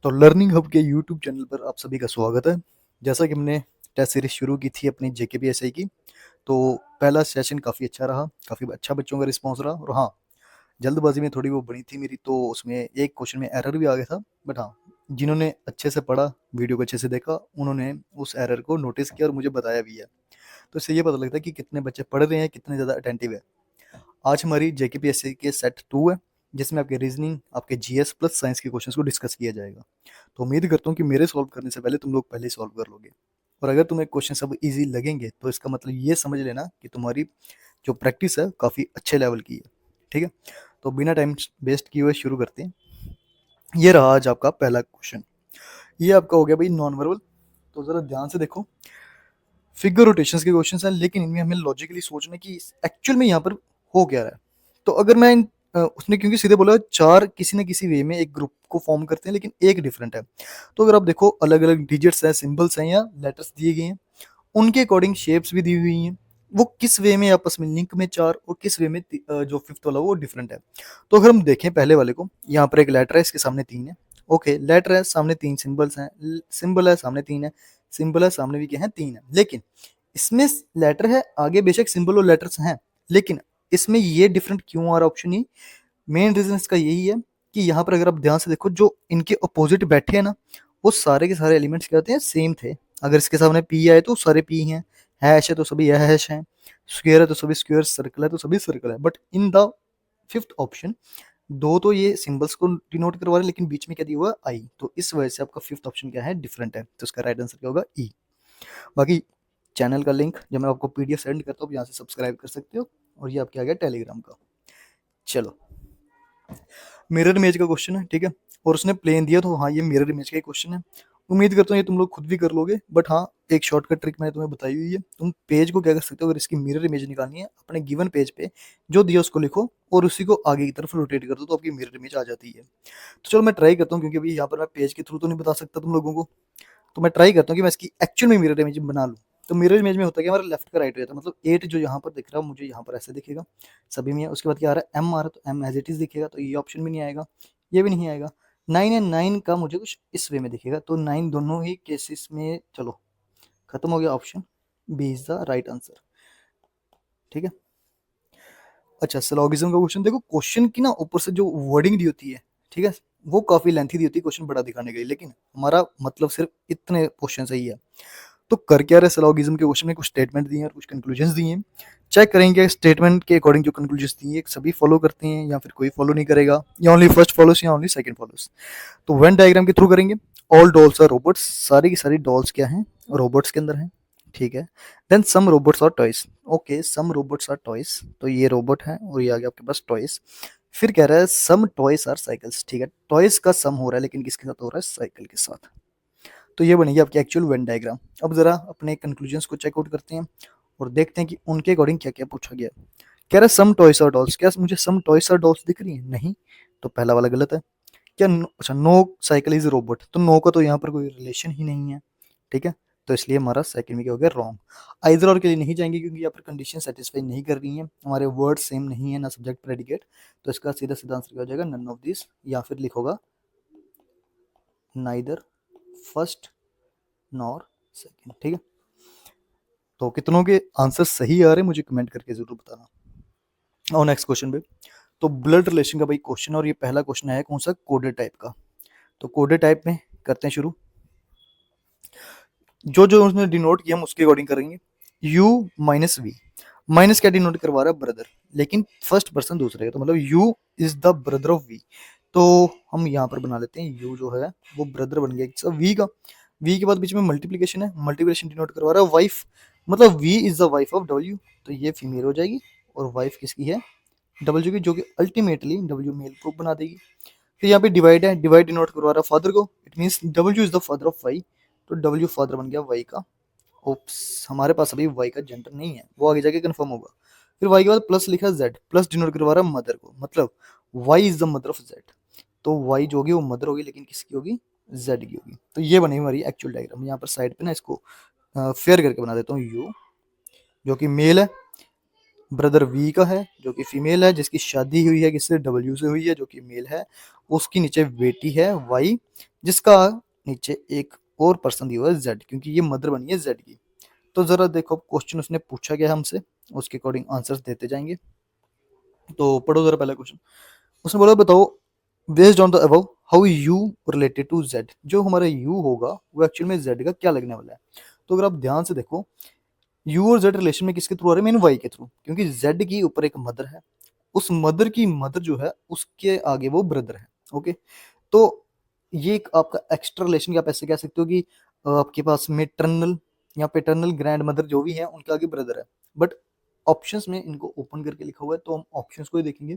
तो learning hub के YouTube channel पर आप सभी का स्वागत है। जैसा कि हमने टेस्ट सीरीज शुरू की थी अपनी जेकेपीएसआई की, तो पहला सेशन काफ़ी अच्छा रहा, काफ़ी अच्छा बच्चों का रिस्पांस रहा। और हाँ, जल्दबाजी में थोड़ी वो बनी थी मेरी, तो उसमें एक क्वेश्चन में एरर भी आ गया था। बट हाँ, जिन्होंने अच्छे से पढ़ा, वीडियो को अच्छे से देखा, उन्होंने उस एरर को नोटिस किया और मुझे बताया भी है। तो इससे ये पता लगता है कि कितने बच्चे पढ़ रहे हैं, कितने ज़्यादा अटेंटिव है। आज हमारी जेकेपीएससी के सेट 2 है, जिसमें आपके रीजनिंग, आपके जीएस प्लस साइंस के क्वेश्चंस को डिस्कस किया जाएगा। तो उम्मीद करता हूँ कि मेरे सॉल्व करने से पहले तुम लोग पहले सॉल्व कर लोगे। और अगर तुम्हें क्वेश्चन सब इजी लगेंगे तो इसका मतलब ये समझ लेना कि तुम्हारी जो प्रैक्टिस है काफ़ी अच्छे लेवल की है। ठीक है, तो बिना टाइम वेस्ट किए हुए शुरू करते हैं। ये रहा आज आपका पहला क्वेश्चन। ये आपका हो गया भाई नॉन वर्बल। तो ज़रा ध्यान से देखो, फिगर रोटेशंस के क्वेश्चंस हैं, लेकिन इनमें हमें लॉजिकली सोचना कि एक्चुअल में यहाँ पर हो क्या रहा है। तो अगर मैं उसने क्योंकि सीधे बोला चार किसी न किसी वे में एक ग्रुप को फॉर्म करते हैं, लेकिन एक डिफरेंट है। तो अगर आप देखो, अलग अलग डिजिट्स हैं, सिंबल्स हैं या लेटर्स दिए गए हैं, उनके अकॉर्डिंग शेप्स भी दी हुई हैं। वो किस वे में आपस में लिंक में चार, और किस वे में जो फिफ्थ वाला वो डिफरेंट है। तो अगर हम देखें पहले वाले को, यहाँ पर एक लेटर है, इसके सामने तीन है। ओके, लेटर है, सामने तीन सिंबल्स हैं, सिंबल है, सामने तीन है, सिंबल है, सामने भी क्या है, तीन है। लेकिन इसमें लेटर है, आगे बेशक सिंबल और लेटर्स हैं, लेकिन इसमें ये डिफरेंट क्यों आ रहा ऑप्शन ही। मेन रीजन इसका यही है कि यहाँ पर अगर आप ध्यान से देखो, जो इनके अपोजिट बैठे हैं ना, वो सारे के सारे एलिमेंट्स क्या होते हैं, सेम थे। अगर इसके सामने पी आए तो सारे पी हैं, हैश है तो सभी हैश हैं, स्क्वायर है तो सभी स्क्वायर, सर्कल है तो सभी सर्कल है। But in the fifth option, दो तो ये सिंबल्स को डिनोट करवा रहे हैं, लेकिन बीच में क्या दिया हुआ, आई। तो इस वजह से आपका फिफ्थ ऑप्शन क्या है, डिफरेंट है। तो इसका राइट आंसर क्या होगा, ई। बाकी चैनल का लिंक जब मैं आपको पीडीएफ सेंड करता हूँ, यहाँ से सब्सक्राइब कर सकते हो। और ये आपके आ गया टेलीग्राम का। चलो, मिरर इमेज का क्वेश्चन है, ठीक है। और उसने प्लेन दिया, तो हाँ, ये मिरर इमेज का ही क्वेश्चन है। उम्मीद करता हूँ ये तुम लोग खुद भी कर लोगे। बट हाँ, एक शॉर्टकट ट्रिक मैंने तुम्हें बताई हुई है। तुम पेज को क्या कर सकते हो, अगर इसकी मिरर इमेज निकालनी है, अपने गिवन पेज पे जो दिया उसको लिखो और उसी को आगे की तरफ रोटेट कर दो, तो आपकी मिरर इमेज आ जाती है। तो चलो मैं ट्राई करता हूँ, क्योंकि अभी यहाँ पर मैं पेज के थ्रू तो नहीं बता सकता तुम लोगों को। तो मैं ट्राई करता हूँ कि मैं इसकी एक्चुअल में मिरर इमेज बना लूँ। तो मिरर इमेज में होता है कि हमारा लेफ्ट का राइट हो जाता है। मतलब 8 जो यहाँ पर दिख रहा है, मुझे यहाँ पर ऐसे दिखेगा सभी में। उसके बाद क्या आ रहा है, एम आ रहा है, तो एम एज इट इज दिखेगा, तो ये ऑप्शन भी नहीं आएगा, ये भी नहीं आएगा। 9 एंड 9 का मुझे कुछ इस वे में दिखेगा, तो 9 दोनों ही केसेस में, चलो खत्म हो गया। Option B is the right answer. ठीक है। अच्छा, सिलोगिज्म का क्वेश्चन देखो। क्वेश्चन की ना ऊपर से जो वर्डिंग दी होती है, ठीक है, वो काफी लेंथी दी होती है क्वेश्चन बड़ा दिखाने के लिए, लेकिन हमारा मतलब सिर्फ इतने क्वेश्चन सही है। तो कर क्या रहे, सिलोगिज्म के क्वेश्चन में कुछ स्टेटमेंट दिए हैं और कुछ कंक्लूजन्स दिए हैं। चेक करेंगे स्टेटमेंट के अकॉर्डिंग जो कंक्लूजन्स दिए हैं सभी फॉलो करते हैं या फिर कोई फॉलो नहीं करेगा, या ओनली फर्स्ट फॉलोस या ओनली सेकंड फॉलोस। तो वेन डायग्राम के थ्रू करेंगे। ऑल डॉल्स आर रोबोट्स, सारी की सारी डॉल्स क्या हैं, रोबोट्स के अंदर हैं। ठीक है। Then some robots are toys. Okay, some robots are toys, तो ये रोबोट है और ये आ गया आपके पास टॉयज। फिर कह रहा है सम टॉयज आर साइकिल्स। ठीक है, टॉयज का सम हो रहा है, लेकिन किसके साथ हो रहा है, साइकिल के साथ। तो ये बनेगी आपकी एक्चुअल वेन डायग्राम। अब जरा अपने कंक्लूजन्स को चेकआउट करते हैं और देखते हैं कि उनके अकॉर्डिंग क्या क्या पूछा गया। कह रहा है सम टॉयस और डॉल्स, क्या मुझे सम टॉयस और डॉल्स दिख रही है, नहीं। तो पहला वाला गलत है। क्या अच्छा, नो साइकिल इज रोबोट, तो नो का तो यहाँ पर कोई रिलेशन ही नहीं है। ठीक है, तो इसलिए हमारा सेकंड में क्या हो गया, रॉन्ग। आइदर और के लिए नहीं जाएंगे, क्योंकि यहाँ पर कंडीशन सेटिस्फाई नहीं कर रही है, हमारे वर्ड सेम नहीं है ना, सब्जेक्ट प्रेडिकेट। तो इसका सीधा सीधा आंसर क्या हो जाएगा, नन ऑफ दिस, या फिर लिखोगा नाइदर फर्स्ट नॉर सेकंड। ठीक है, तो कितनों के आंसर सही आ रहे हैं मुझे कमेंट करके जरूर बताना। और नेक्स्ट क्वेश्चन पे, तो ब्लड रिलेशन का भाई क्वेश्चन, और ये पहला क्वेश्चन है कौन सा, कोडेड टाइप का। तो कोडेड टाइप में करते हैं शुरू। जो जो उसने डिनोट किया हम उसके अकॉर्डिंग करेंगे। u माइनस वी, माइनस क्या डिनोट करवा रहा है, ब्रदर, लेकिन फर्स्ट पर्सन दूसरे का, तो मतलब u is the brother of v। तो हम यहाँ पर बना लेते हैं u जो है वो ब्रदर बन गया v का। v के बाद बीच में मल्टीप्लीकेशन है, मल्टीप्लीकेशन डिनोट करवा रहा है वाइफ, मतलब v is the wife of w। तो ये फीमेल हो जाएगी, और वाइफ किसकी है, w की, जो कि अल्टीमेटली w मेल को बना देगी। फिर यहाँ पे डिवाइड है, डिवाइड डिनोट करवा रहा है फादर को, it means w is the father of y। तो w फादर बन गया y का। ओप्स, हमारे पास अभी y का जेंडर नहीं है, वो आगे जाके कंफर्म होगा। फिर y के बाद प्लस लिखा z, प्लस डिनोट करवा रहा है मदर को, मतलब y is the mother of z। तो y जो होगी वो मदर होगी, लेकिन किसकी होगी, z की होगी। तो ये बनी हमारी एक्चुअल डायग्राम। यहाँ पर साइड पे ना इसको फेयर करके बना देता हूँ, u जो कि मेल है, ब्रदर वी का है जो कि फीमेल है, जिसकी शादी हुई है किससे, डब्ल्यू से हुई है जो कि मेल है। उसकी नीचे बेटी है वाई, जिसका नीचे एक और पर्सन दिया हुआ है जेड, क्योंकि ये मदर बनी है जेड की। तो जरा देखो क्वेश्चन उसने पूछा गया हमसे, उसके अकॉर्डिंग आंसर्स देते जाएंगे। तो पढ़ो जरा पहला क्वेश्चन। उसने बोला बताओ based on the above how U related to Z, जो हमारा यू होगा वो एक्चुअल में जेड का क्या लगने वाला है। तो अगर आप ध्यान से देखो, यू और जेड रिलेशन में किसके थ्रू आ रहे हैं, मेन वाई के थ्रू, क्योंकि जेड की ऊपर एक मदर है, उस मदर की मदर जो है उसके आगे वो ब्रदर है। ओके, तो ये एक आपका एक्स्ट्रा रिलेशन, आप ऐसे कह सकते हो कि आपके पास मेटरनल या पेटर्नल ग्रैंड मदर जो भी है उनके आगे ब्रदर है। बट ऑप्शंस में इनको ओपन करके लिखा हुआ है, तो हम ऑप्शंस को ही देखेंगे।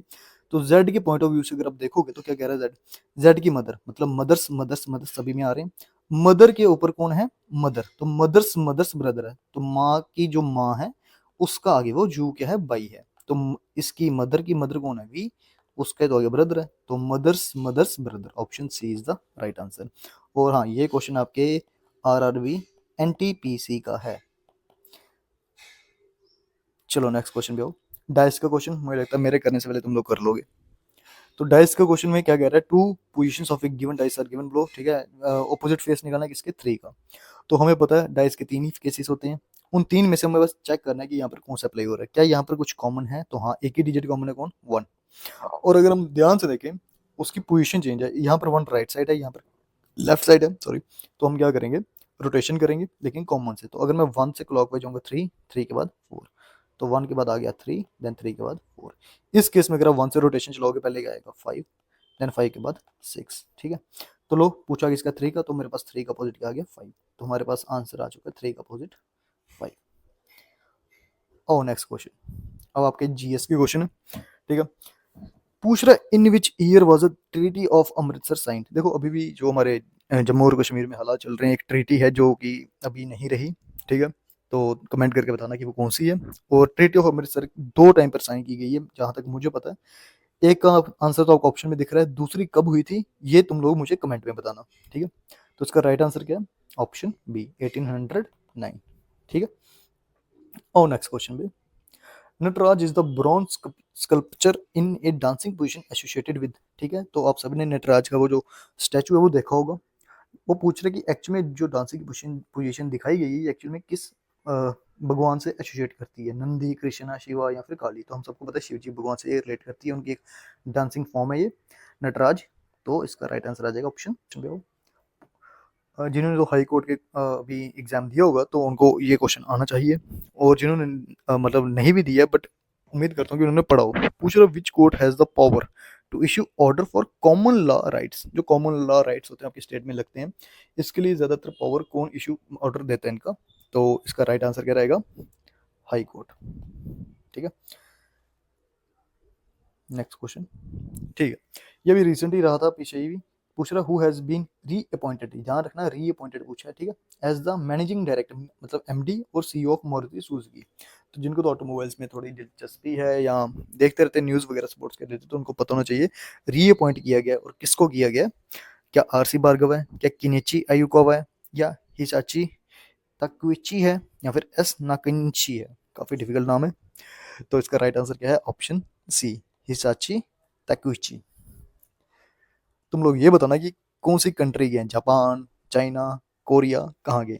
तो जेड के पॉइंट ऑफ व्यू से अगर आप देखोगे तो क्या कह रहा है जेड, जेड की मदर मतलब मदर्स मदर्स मदर्स सभी में आ रहे हैं, मदर के ऊपर कौन है, मदर, तो मदर्स मदर्स ब्रदर है, तो माँ की जो माँ है उसका आगे वो जू क्या है, बाई है। तो इसकी मदर की मदर कौन है, वी, उसके तो आगे ब्रदर है, तो mother's mother's brother, option C is the right answer. और हाँ, ये क्वेश्चन आपके आरआरबी एनटीपीसी का है। चलो नेक्स्ट क्वेश्चन पे आओ। डाइस का क्वेश्चन मुझे लगता है मेरे करने से पहले तुम लोग कर लोगे। तो डाइस का क्वेश्चन में क्या कह रहा है, two positions of a given dice are given below, ठीक है, ऑपोजिट फेस निकालना है किसके, थ्री का। तो हमें पता है डाइस के तीन ही केसेस होते हैं, उन तीन में से हमें बस चेक करना है कि यहाँ पर कौन सा अप्लाई हो रहा है, क्या यहाँ पर कुछ कॉमन है, तो हाँ एक ही डिजिट कॉमन है, कौन, वन। और अगर हम ध्यान से देखें उसकी पोजीशन चेंज है, यहाँ पर वन राइट साइड है, यहाँ पर लेफ्ट साइड है, सॉरी। तो हम क्या करेंगे, रोटेशन करेंगे लेकिन कॉमन से। तो अगर मैं वन से क्लॉकवाइज जाऊंगा थ्री, थ्री के बाद फोर, तो वन के बाद आ गया थ्री, देन थ्री के बाद फोर। इस केस में अगर आप वन से रोटेशन चलाओगे पहले क्या आएगा, फाइव, देन फाइव के बाद सिक्स, ठीक है। तो लो पूछा किसका, थ्री का, तो मेरे पास थ्री का अपोजिट क्या आ गया, फाइव। तो हमारे पास आंसर आ चुका है थ्री का अपोजिट फाइव। और नेक्स्ट क्वेश्चन, अब आपके जीएस के क्वेश्चन है, ठीक है। पूछ रहा है in which year was a treaty of Amritsar signed. देखो अभी भी जो हमारे जम्मू और कश्मीर में हालात चल रहे हैं, एक ट्रीटी है जो कि अभी नहीं रही, ठीक है। तो कमेंट करके बताना कि वो कौन सी है। और ट्रीटी ऑफ अमृतसर दो टाइम पर साइन की गई है जहां तक मुझे पता है। एक का आंसर तो आपको ऑप्शन में दिख रहा है, दूसरी कब हुई थी ये तुम लोग मुझे कमेंट में बताना, ठीक है। तो इसका राइट आंसर क्या है, ऑप्शन बी 1809, ठीक है। और नेक्स्ट क्वेश्चन भी, Nataraja is the bronze sculpture in a dancing position associated with, ठीक है। तो आप सभी ने नटराज का वो जो स्टैचू है वो देखा होगा। वो पूछ रहे कि एक्चुअल में जो डांसिंग की पोजीशन दिखाई गई है एक्चुअल में किस भगवान से एसोसिएट करती है, नंदी, कृष्णा, शिवा या फिर काली। तो हम सबको पता है शिव जी भगवान से ये रिलेट करती है, उनकी एक डांसिंग फॉर्म है ये नटराज। तो इसका राइट आंसर आ जाएगा ऑप्शन, जिन्होंने तो हाई कोर्ट के अभी एग्जाम दिया होगा तो उनको ये क्वेश्चन आना चाहिए। और जिन्होंने मतलब नहीं भी दिया बट उम्मीद करता हूँ कि उन्होंने पढ़ा हो। पूछ रहा which court has the power to issue order for common law rights, जो कॉमन लॉ राइट्स होते हैं आपके स्टेट में लगते हैं, इसके लिए ज्यादातर पावर कौन इश्यू ऑर्डर देता है इनका। तो इसका राइट आंसर क्या रहेगा, हाई कोर्ट, ठीक है। नेक्स्ट क्वेश्चन, ठीक है। ये भी रिसेंट ही रहा था पीछे ही भी। पूछ रहा हु हैज बीन रीअपॉइंटेड, ध्यान रखना रीअपॉइंटेड पूछा है, ठीक है, एज द मैनेजिंग डायरेक्टर मतलब एमडी और सीईओ ऑफ मारुति सुजुकी। तो जिनको तो ऑटोमोबाइल्स में थोड़ी दिलचस्पी है या देखते रहते हैं न्यूज़ वगैरह सपोर्ट्स कर देते तो उनको पता होना चाहिए रीअपॉइंट किया गया और किसको किया गया। क्या आरसी भार्गव है, क्या किनेची आयुकावा है, या हिसाची तकुइची है, या फिर एस नाकिंची है। काफी डिफिकल्ट नाम है। तो इसका राइट आंसर क्या है, ऑप्शन सी हिसाची तकुइची। तुम लोग ये बताना कि कौन सी कंट्री गए, जापान, चाइना, कोरिया, कहाँ गए।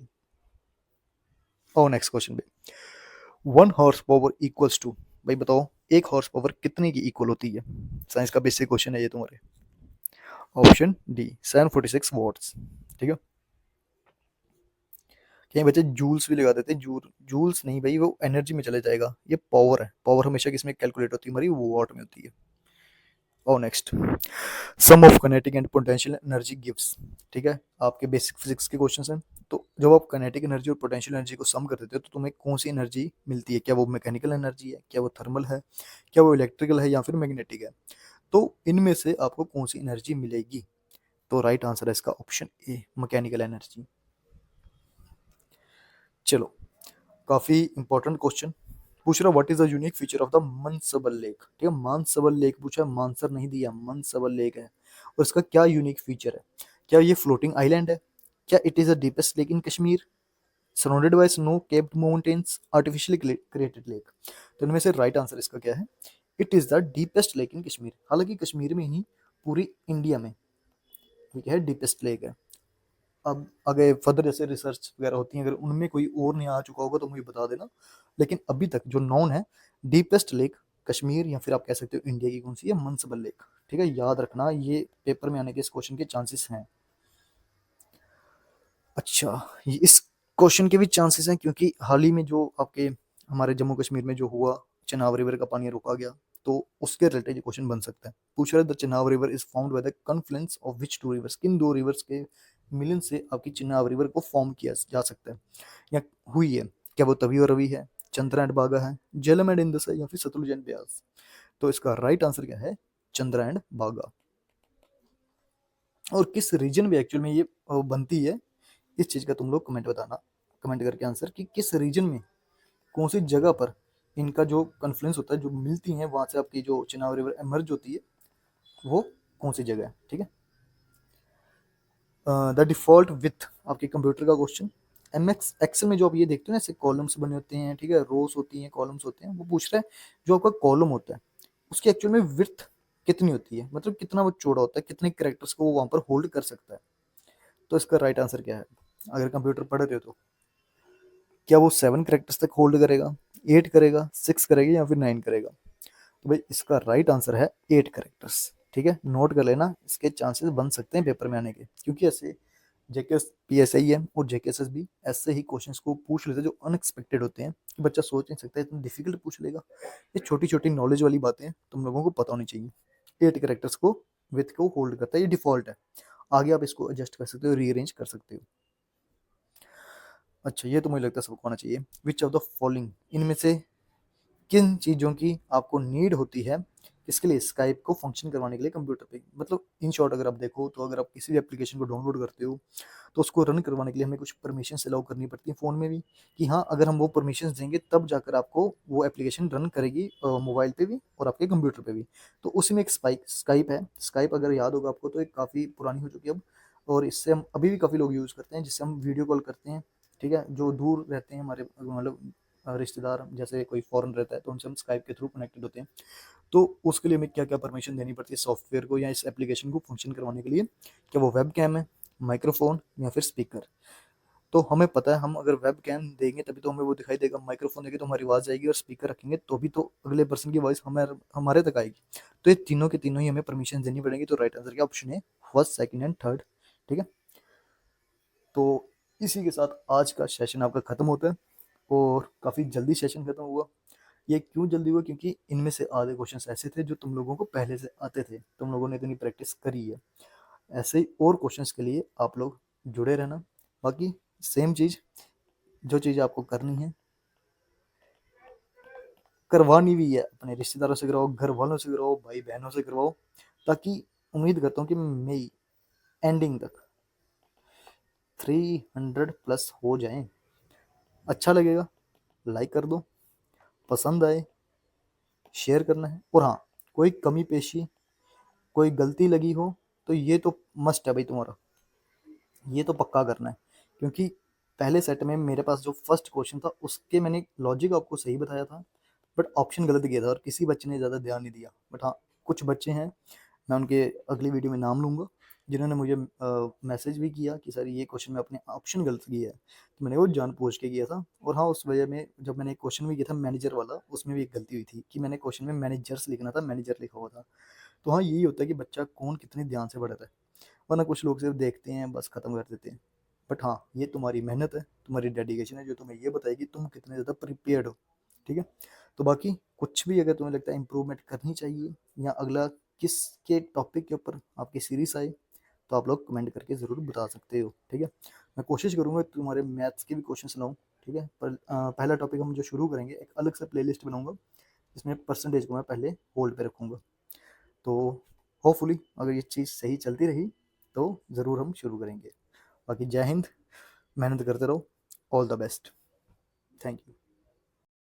और नेक्स्ट क्वेश्चन पे, one horse power equals to, भाई बताओ एक हॉर्स पावर कितने की इक्वल होती है। साइंस का बेसिक क्वेश्चन है ये तुम्हारे। ऑप्शन डी 746 वॉट्स, ठीक है। कहीं बच्चे जूल्स भी लगा देते हैं, जूल्स नहीं भाई, वो एनर्जी में चले जाएगा, ये पावर है। पावर हमेशा किसमें कैलकुलेट होती है हमारी, वो वॉट में होती है। और next, sum of kinetic and potential energy gives, ठीक है। आपके बेसिक फिजिक्स के क्वेश्चंस हैं। तो जब आप काइनेटिक एनर्जी और पोटेंशियल एनर्जी को सम कर देते हो तो तुम्हें कौन सी एनर्जी मिलती है, क्या वो मैकेनिकल एनर्जी है, क्या वो थर्मल है, क्या वो इलेक्ट्रिकल है या फिर मैग्नेटिक है। तो इनमें से आपको कौन सी एनर्जी मिलेगी। तो राइट आंसर है इसका ऑप्शन ए मैकेनिकल एनर्जी। चलो, काफी इंपॉर्टेंट क्वेश्चन पूछ रहा, what is the unique feature of the Manasbal lake, ठीक है। मानसबल लेक पूछा, मानसर नहीं दिया, मनसबल लेक है। और इसका क्या यूनिक फीचर है, क्या ये फ्लोटिंग आइलैंड है, क्या it is the deepest lake in Kashmir, surrounded by snow capped mountains, artificially created lake. तो इनमें से राइट आंसर इसका क्या है? It is the deepest lake in Kashmir. हालांकि कश्मीर में ही पूरी इंडिया में ये क्या है, डीपेस्ट लेक है। अब आगे फर्दर जैसे रिसर्च वगैरह होती है, अगर उनमें कोई और नहीं आ चुका होगा तो मुझे बता देना। लेकिन अभी तक जो नॉन है, डीपेस्ट लेक कश्मीर, या फिर आप कह सकते हो इंडिया की कौन सी है, मनसबल लेक। ठीक है, याद रखना, ये पेपर में आने के इस क्वेश्चन के चांसेस हैं। अच्छा, ये इस क्वेश्चन के भी चांसेस हैं क्योंकि हाल ही में जो आपके हमारे जम्मू कश्मीर में जो हुआ, चिनाब रिवर का पानी रोका गया, तो उसके रिलेटेड ये क्वेश्चन बन सकता है। पूछ रहा है the Chenab river is found by the confluence of which two rivers, किन दो रिवर्स के मिलन से आपकी चिनाब रिवर को फॉर्म किया जा सकता है या हुई है? क्या वो तवी और रवि है, चंद्रा एंड बागा है, झेलम एंड इंदस है, या फिर सतलुज एंड ब्यास? तो इसका राइट आंसर क्या है? चंद्रा एंड बागा। और किस रीजन में एक्चुअल में ये बनती है, इस चीज का तुम लोग कमेंट बताना, कमेंट करके आंसर, कि किस रीजन में, कौन सी जगह पर इनका जो कन्फ्लुएंस होता है, जो मिलती है वहां से आपकी जो चिनाब रिवर एमर्ज होती है, वो कौन सी जगह है? ठीक है। द डिफॉल्ट विथ, आपके कंप्यूटर का क्वेश्चन। एम एक्स एक्सेल में जो आप ये देखते हो ना, ऐसे कॉलम्स बने होते हैं, ठीक है, रोज होती हैं, कॉलम्स होते हैं, वो पूछ रहा है जो आपका कॉलम होता है उसकी एक्चुअल में विड्थ कितनी होती है, मतलब कितना वो चौड़ा होता है, कितने कैरेक्टर्स को वो वहां पर होल्ड कर सकता है। तो इसका राइट आंसर क्या है? अगर कंप्यूटर पढ़ रहे हो तो क्या वो 7 कैरेक्टर्स तक होल्ड करेगा, 8 करेगा, 6 करेगा, या फिर 9 करेगा? तो भाई इसका राइट आंसर है 8 कैरेक्टर्स। ठीक है, नोट कर लेना, इसके चांसेस बन सकते हैं पेपर में आने के, क्योंकि ऐसे जेके पीएसआई है और जेकेएसएस भी ऐसे ही क्वेश्चंस को पूछ लेते हैं जो अनएक्सपेक्टेड होते हैं, कि बच्चा सोच नहीं सकता इतना डिफिकल्ट पूछ लेगा। ये छोटी छोटी नॉलेज वाली बातें तुम लोगों को पता होनी चाहिए। 8 कैरेक्टर्स को विथ को होल्ड करता है, ये डिफॉल्ट है। आगे आप इसको एडजस्ट कर सकते हो, रीअरेंज कर सकते हो। अच्छा, ये तो मुझे लगता है सबको आना चाहिए। विच ऑफ द फॉलोइंग, इनमें से किन चीज़ों की आपको नीड होती है इसके लिए, स्काइप को फंक्शन करवाने के लिए कंप्यूटर पे? मतलब इन शॉर्ट अगर आप देखो तो अगर आप किसी भी एप्लीकेशन को डाउनलोड करते हो तो उसको रन करवाने के लिए हमें कुछ परमिशन अलाउ करनी पड़ती है फ़ोन में भी, कि हाँ अगर हम वो परमिशन देंगे तब जाकर आपको वो एप्लीकेशन रन करेगी मोबाइल पे भी और आपके कंप्यूटर पे भी। तो उसी में एक स्काइप है। स्काइप अगर याद होगा आपको तो एक काफ़ी पुरानी हो चुकी है अब, और इससे हम अभी भी काफ़ी लोग यूज़ करते हैं, जिससे हम वीडियो कॉल करते हैं। ठीक है, जो दूर रहते हैं हमारे मतलब रिश्तेदार, जैसे कोई फॉरेन रहता है तो उनसे हम स्काइप के थ्रू कनेक्टेड होते हैं। तो उसके लिए हमें क्या क्या परमिशन देनी पड़ती है सॉफ्टवेयर को या इस एप्लीकेशन को फंक्शन करवाने के लिए? क्या वो वेब कैम है, माइक्रोफोन, या फिर स्पीकर? तो हमें पता है, हम अगर वेब कैम देंगे तभी तो हमें वो दिखाई देगा, माइक्रोफोन देंगे तो हमारी आवाज़ आएगी, और स्पीकर रखेंगे तो भी तो अगले पर्सन की वॉइस हमारे हमारे तक आएगी। तो ये तीनों के तीनों ही हमें परमिशन देनी पड़ेगी। तो राइट आंसर क्या ऑप्शन है? First, second and third. ठीक है, तो इसी के साथ आज का सेशन आपका खत्म होता है, और काफ़ी जल्दी सेशन खत्म हुआ। ये क्यों जल्दी हुआ? क्योंकि इनमें से आधे क्वेश्चंस ऐसे थे जो तुम लोगों को पहले से आते थे, तुम लोगों ने इतनी प्रैक्टिस करी है। ऐसे ही और क्वेश्चंस के लिए आप लोग जुड़े रहना। बाकी सेम चीज़, जो चीज़ आपको करनी है, करवानी भी है, अपने रिश्तेदारों से करवाओ, घर वालों से करवाओ, भाई बहनों से करवाओ, ताकि उम्मीद करता हूँ कि मई एंडिंग तक 300+ हो जाएं। अच्छा लगेगा, लाइक कर दो, पसंद आए शेयर करना है, और हाँ कोई कमी पेशी, कोई गलती लगी हो तो ये तो मस्ट है भाई तुम्हारा, ये तो पक्का करना है। क्योंकि पहले सेट में मेरे पास जो फर्स्ट क्वेश्चन था उसके मैंने लॉजिक आपको सही बताया था, बट ऑप्शन गलत किया था और किसी बच्चे ने ज़्यादा ध्यान नहीं दिया। बट हाँ, कुछ बच्चे हैं, मैं उनके अगली वीडियो में नाम लूँगा, जिन्होंने मुझे मैसेज भी किया कि सर ये क्वेश्चन में अपने ऑप्शन गलत किया है, तो मैंने वो जानबूझ के किया था। और हाँ, उस वजह में जब मैंने एक क्वेश्चन भी किया था मैनेजर वाला, उसमें भी एक गलती हुई थी कि मैंने क्वेश्चन में मैनेजर्स लिखना था, मैनेजर लिखा हुआ था। तो हाँ, यही होता है कि बच्चा कौन कितने ध्यान से पढ़ता है, वरना कुछ लोग सिर्फ देखते हैं बस ख़त्म कर देते हैं। बट हाँ, ये तुम्हारी मेहनत है, तुम्हारी डेडिकेशन है, जो तुम्हें ये बताएगी तुम कितने ज़्यादा प्रिपेयर्ड हो। ठीक है, तो बाकी कुछ भी अगर तुम्हें लगता है इम्प्रूवमेंट करनी चाहिए, या अगला किसके टॉपिक के ऊपर आपकी सीरीज आए, तो आप लोग कमेंट करके ज़रूर बता सकते हो। ठीक है, मैं कोशिश करूँगा तुम्हारे मैथ्स के भी क्वेश्चन लाऊँ। ठीक है, पर पहला टॉपिक हम जो शुरू करेंगे, एक अलग से प्लेलिस्ट बनाऊंगा जिसमें परसेंटेज को मैं पहले होल्ड पे रखूँगा। तो होपफुली अगर ये चीज़ सही चलती रही तो ज़रूर हम शुरू करेंगे। बाकी जय हिंद, मेहनत करते रहो, all the best, thank you.